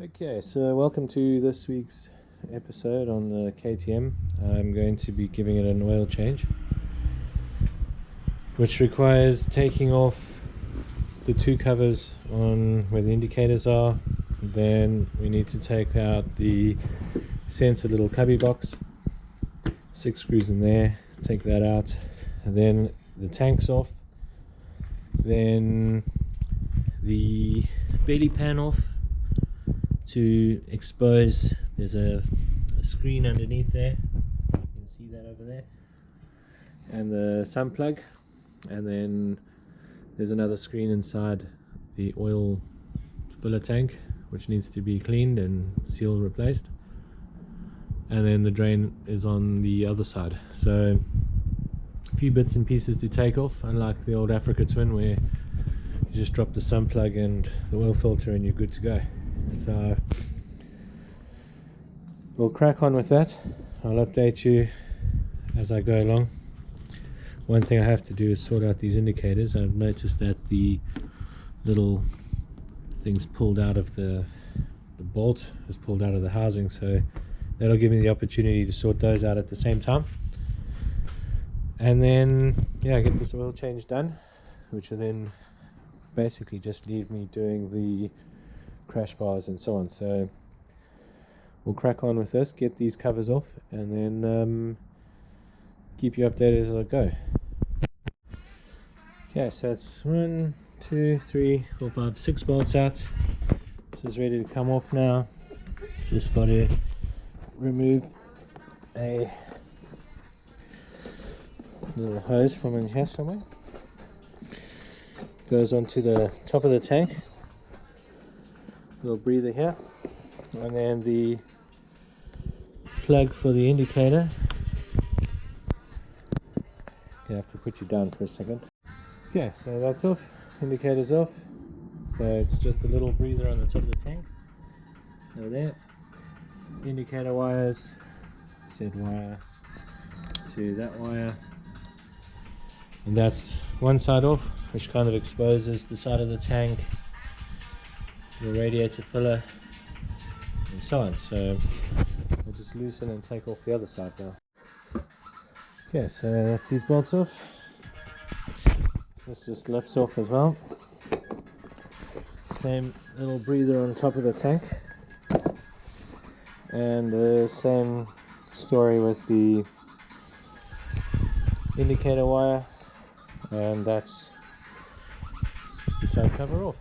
Okay, so welcome to this week's episode on the KTM. I'm going to be giving it an oil change, which requires taking off the two covers on where the indicators are. Then we need to take out the sensor little cubby box, 6 screws in there, take that out, and then the tank's off, then the belly pan off to expose. There's a screen underneath there, you can see that over there, and the sun plug, and then there's another screen inside the oil filler tank which needs to be cleaned and seal replaced, and then the drain is on the other side. So a few bits and pieces to take off, unlike the old Africa Twin where you just drop the sun plug and the oil filter and you're good to go. So we'll crack on with that. I'll update you as I go along. One thing I have to do is sort out these indicators. I've noticed that the little thing's pulled out of the bolt is pulled out of the housing, so that'll give me the opportunity to sort those out at the same time, and then get this oil change done, which will then basically just leave me doing the crash bars and so on. So we'll crack on with this, get these covers off, and then keep you updated as I go. Okay, so it's 1, 2, 3, 4, 5, 6 bolts out. This is ready to come off now. Just got to remove a little hose from in here somewhere. Goes onto the top of the tank. Little breather here, and then the plug for the indicator. Gonna have to put you down for a second. Okay, so that's off. Indicator's off. So it's just a little breather on the top of the tank. So there. Indicator wires. Said wire to that wire. And that's one side off, which kind of exposes the side of the tank, the radiator filler, and so on. So we'll just loosen and take off the other side now. Okay, so that's these bolts off. This just lifts off as well. Same little breather on top of the tank, and the same story with the indicator wire, and that's the side cover off.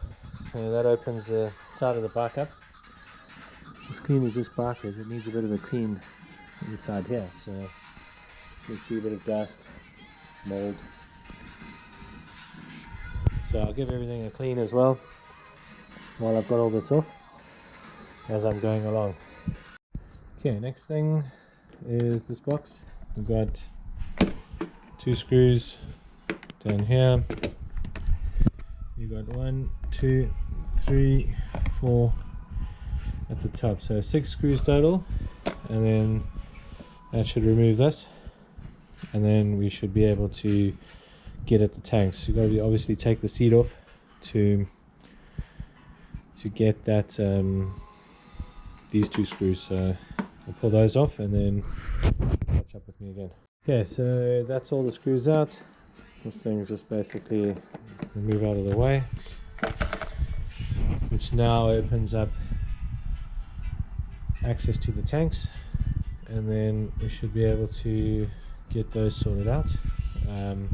So that opens the side of the bike up. As clean as this bike is, it needs a bit of a clean inside here. So you can see a bit of dust, mold. So I'll give everything a clean as well while I've got all this off as I'm going along. Okay, next thing is this box. We've got 2 screws down here. You've got 1, 2, 3, 4 at the top, so 6 screws total, and then that should remove this, and then we should be able to get at the tanks. You've got to obviously take the seat off to get that these 2 screws. So we'll pull those off and then catch up with me again. Okay, so that's all the screws out. This thing just basically move out of the way, which now opens up access to the tanks, and then we should be able to get those sorted out, and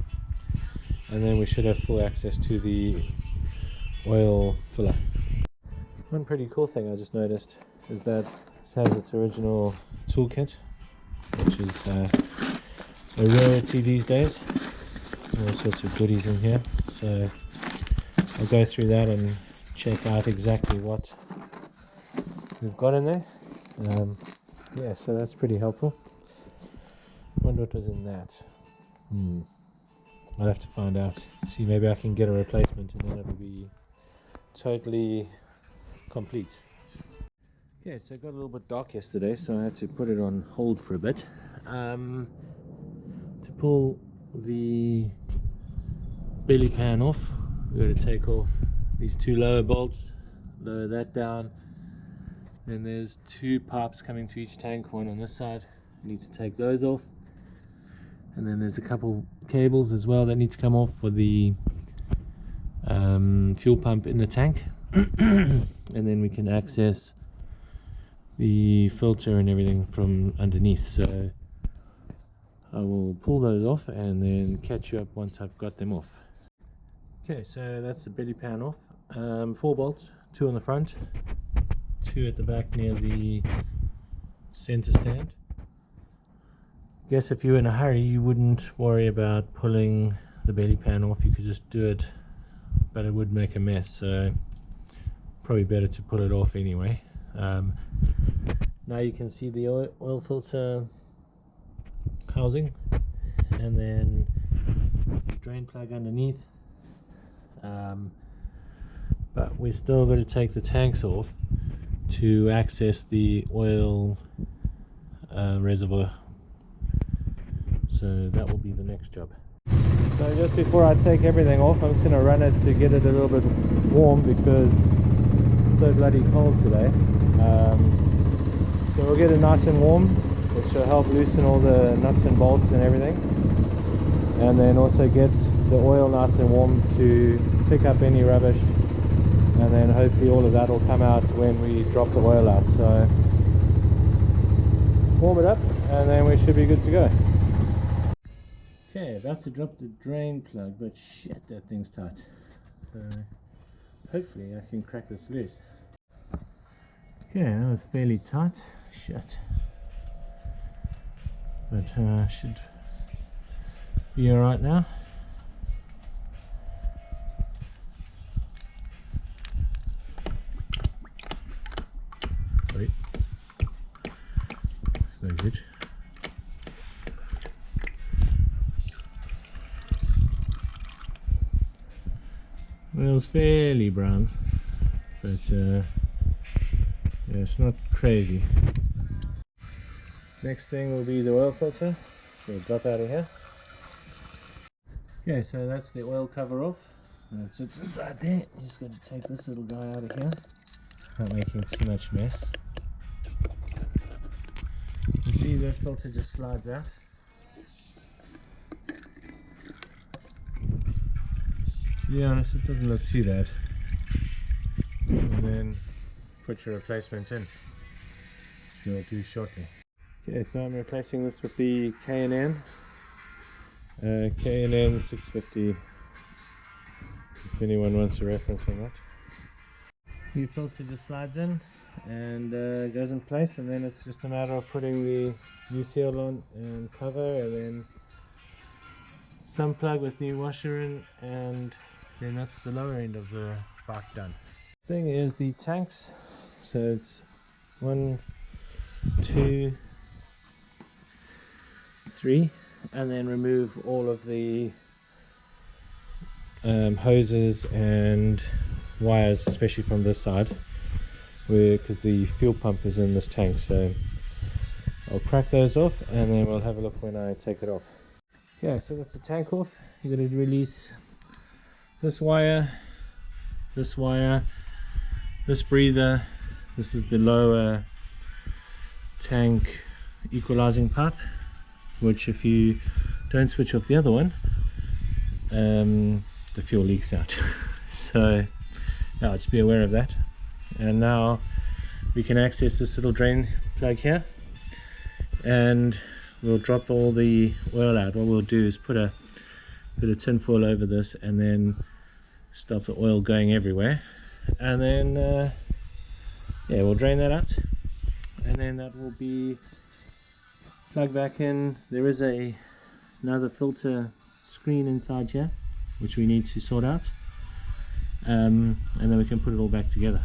then we should have full access to the oil filler. One pretty cool thing I just noticed is that this has its original toolkit, which is a rarity these days. All sorts of goodies in here, so I'll go through that and check out exactly what we've got in there. Yeah, so that's pretty helpful. Wonder what was in that. I'll have to find out. See, maybe I can get a replacement and then it'll be totally complete. Okay, so it got a little bit dark yesterday, so I had to put it on hold for a bit. To pull the belly pan off, we're going to take off these 2 lower bolts, lower that down, Then there's two pipes coming to each tank, one on this side. You need to take those off. And then there's a couple cables as well that need to come off for the fuel pump in the tank. And then we can access the filter and everything from underneath. So I will pull those off and then catch you up once I've got them off. Okay, so that's the belly pan off. 4 bolts, 2 on the front, 2 at the back near the center stand. Guess if you're in a hurry you wouldn't worry about pulling the belly pan off, you could just do it, but it would make a mess, so probably better to pull it off anyway. Now you can see the oil filter housing, and then drain plug underneath, but we still got to take the tanks off to access the oil reservoir, so that will be the next job. So just before I take everything off, I'm just going to run it to get it a little bit warm because it's so bloody cold today. So we'll get it nice and warm, which will help loosen all the nuts and bolts and everything, and then also get the oil nice and warm to pick up any rubbish, and then hopefully all of that will come out when we drop the oil out. So warm it up and then we should be good to go. Okay, about to drop the drain plug, but shit, that thing's tight. So hopefully I can crack this loose. Okay, that was fairly tight. Shit. But should be alright now. Wait. It's no good. Well, it was fairly brown, but yeah, it's not crazy. Next thing will be the oil filter. So we'll drop out of here. Okay, so that's the oil cover off. It sits inside there. You just got to take this little guy out of here, not making too much mess. You can see the filter just slides out. To be honest, it doesn't look too bad. And then put your replacement in, which we'll do shortly. Okay, so I'm replacing this with the K&N 650, if anyone wants a reference on that. New filter just slides in and goes in place, and then it's just a matter of putting the new seal on and cover, and then some plug with new washer in, and then that's the lower end of the bike done. Thing is the tanks, so it's 1, 2, 3, and then remove all of the hoses and wires, especially from this side, because the fuel pump is in this tank. So I'll crack those off and then we'll have a look when I take it off. Okay, so that's the tank off. You're going to release this wire, this breather. This is the lower tank equalizing pipe, which if you don't switch off the other one, the fuel leaks out. So yeah, just be aware of that. And now we can access this little drain plug here, and we'll drop all the oil out. What we'll do is put a bit of tin foil over this and then stop the oil going everywhere, and then yeah, we'll drain that out, and then that will be plugged back in. There is another filter screen inside here which we need to sort out, and then we can put it all back together.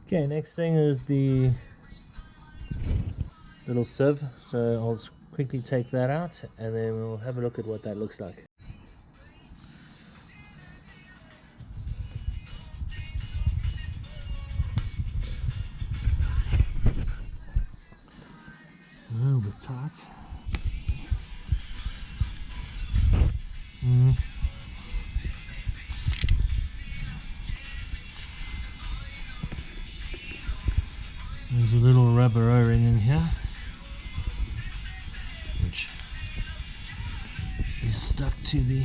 Okay, next thing is the little sieve, so I'll just quickly take that out and then we'll have a look at what that looks like. A little bit tight. There's a little rubber O-ring in here, which is stuck to the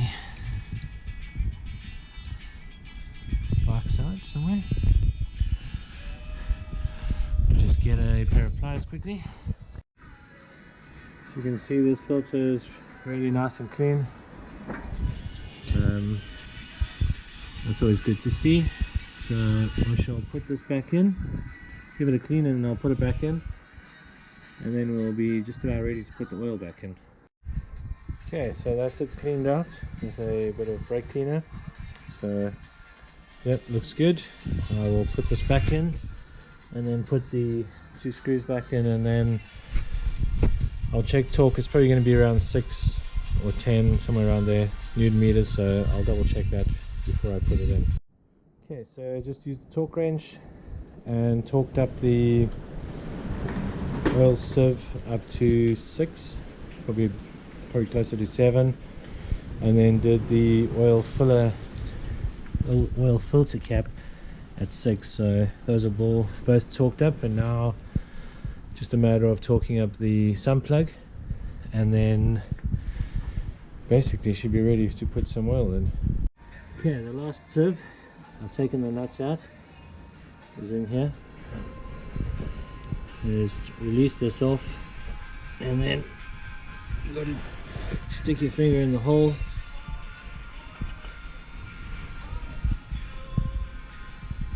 bike side somewhere. Just get a pair of pliers quickly. So you can see this filter is really nice and clean. That's always good to see. So I shall put this back in, give it a clean, and I'll put it back in, and then we'll be just about ready to put the oil back in. Okay, so that's it cleaned out with a bit of brake cleaner. So yep, looks good. I will put this back in and then put the 2 screws back in, and then I'll check torque. It's probably going to be around 6 or 10, somewhere around there, Newton meters, so I'll double check that before I put it in. Okay, so I just used the torque wrench and torqued up the oil sieve up to 6, probably closer to 7, and then did the oil filter cap at 6. So those are both torqued up, and now just a matter of torquing up the sump plug, and then basically should be ready to put some oil in. Okay, the last sieve, I've taken the nuts out, is in here. Just release this off, and then you've got to stick your finger in the hole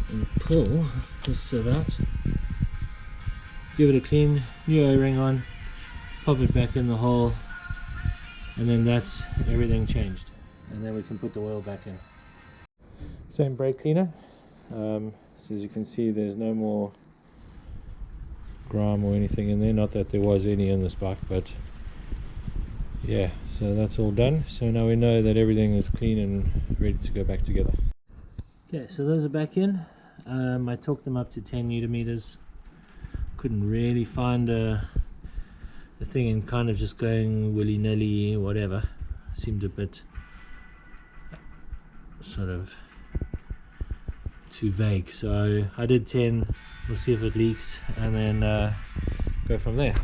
and pull this sieve out. Give it a clean new O-ring on, pop it back in the hole, and then that's everything changed, and then we can put the oil back in. Same brake cleaner. So as you can see, there's no more grime or anything in there, not that there was any in this bike, but yeah, so that's all done. So now we know that everything is clean and ready to go back together. Okay, so those are back in. I torqued them up to 10 Newton meters. Couldn't really find the thing, and kind of just going willy-nilly, whatever. Seemed a bit sort of too vague, so I did 10. We'll see if it leaks, and then go from there.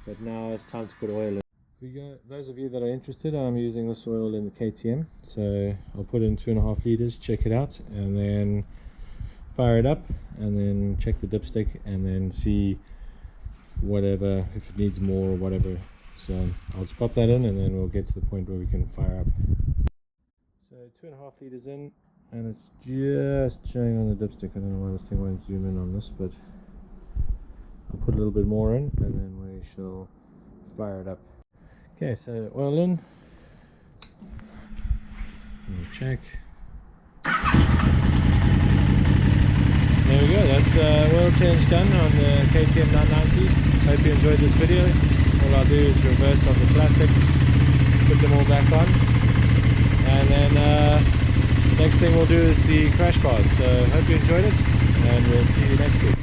But now it's time to put oil in. Those of you that are interested, I'm using this oil in the KTM, so I'll put in 2.5 liters, check it out, and then fire it up, and then check the dipstick, and then see whatever, if it needs more or whatever. So I'll just pop that in, and then we'll get to the point where we can fire up. So 2.5 liters in, and it's just showing on the dipstick. I don't know why this thing won't zoom in on this, but I'll put a little bit more in, and then we shall fire it up. Okay, so oil in, and check. There we go, that's oil change done on the KTM 990. Hope you enjoyed this video. All I'll do is reverse off the plastics, put them all back on, and then next thing we'll do is the crash bars. So hope you enjoyed it, and we'll see you next week.